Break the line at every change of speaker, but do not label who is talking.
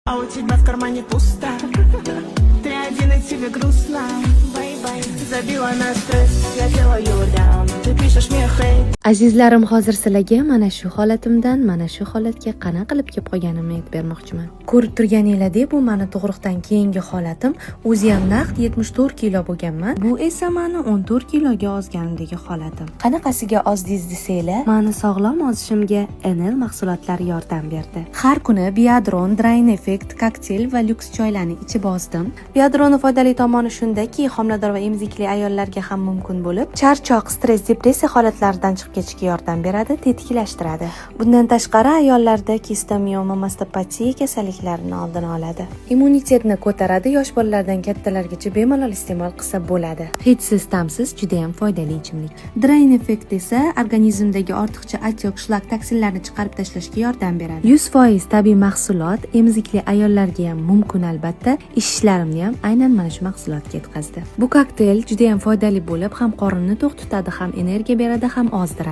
А у тебя в кармане пусто. Ты один и тебе грустно. Бай-бай. Забила на стресс, я делаю даун. Ты пишешь мне хейт.
Azizlarim, hozir sizlarga mana shu holatimdan mana shu holatga qana qilib kelib qolganimni aytib bermoqchiman. Ko'rib turganingizdek, bu meni tug'ruqdan keyingi holatim. O'zi ham naqd 74 kilo bo'lganman. Bu esa meni 14 kiloga ozganimdagi holatim. Qanaqasiga ozdingiz desanglar, meni sog'lom ozishimga NL mahsulotlari yordam berdi. Har kuni Biadron, Drain Effect, kokteyl va lyuks choylarni ichib ozdim. Biadronning foydali tomoni shundaki, homilador va emizikli ayollarga ham mumkin bo'lib, charchoq, stress, depressiya holatlaridan chiqib ketishga yordam beradi, tetiklashtiradi. Bundan tashqari ayollarda kistamioma, mastopatiya kasalliklarini oldini oladi. Immunitetni ko'taradi, yosh bolalardan kattalargacha bemalol iste'mol qilsa bo'ladi. Hidsiz, ta'msiz, juda ham foydali ichimlik. Drain Effect esa organizmdagi ortiqcha atyok, shlak, toksinlarni chiqarib tashlashga yordam beradi. 100% tabiiy mahsulot, emizikli ayollarga ham mumkin albatta. Ishlarimni ham aynan mana shu mahsulotga yetkazdi. Bu kokteyl juda ham foydali bo'lib, ham qorinni to'q tutadi, ham energiya beradi, ham ozdiradi.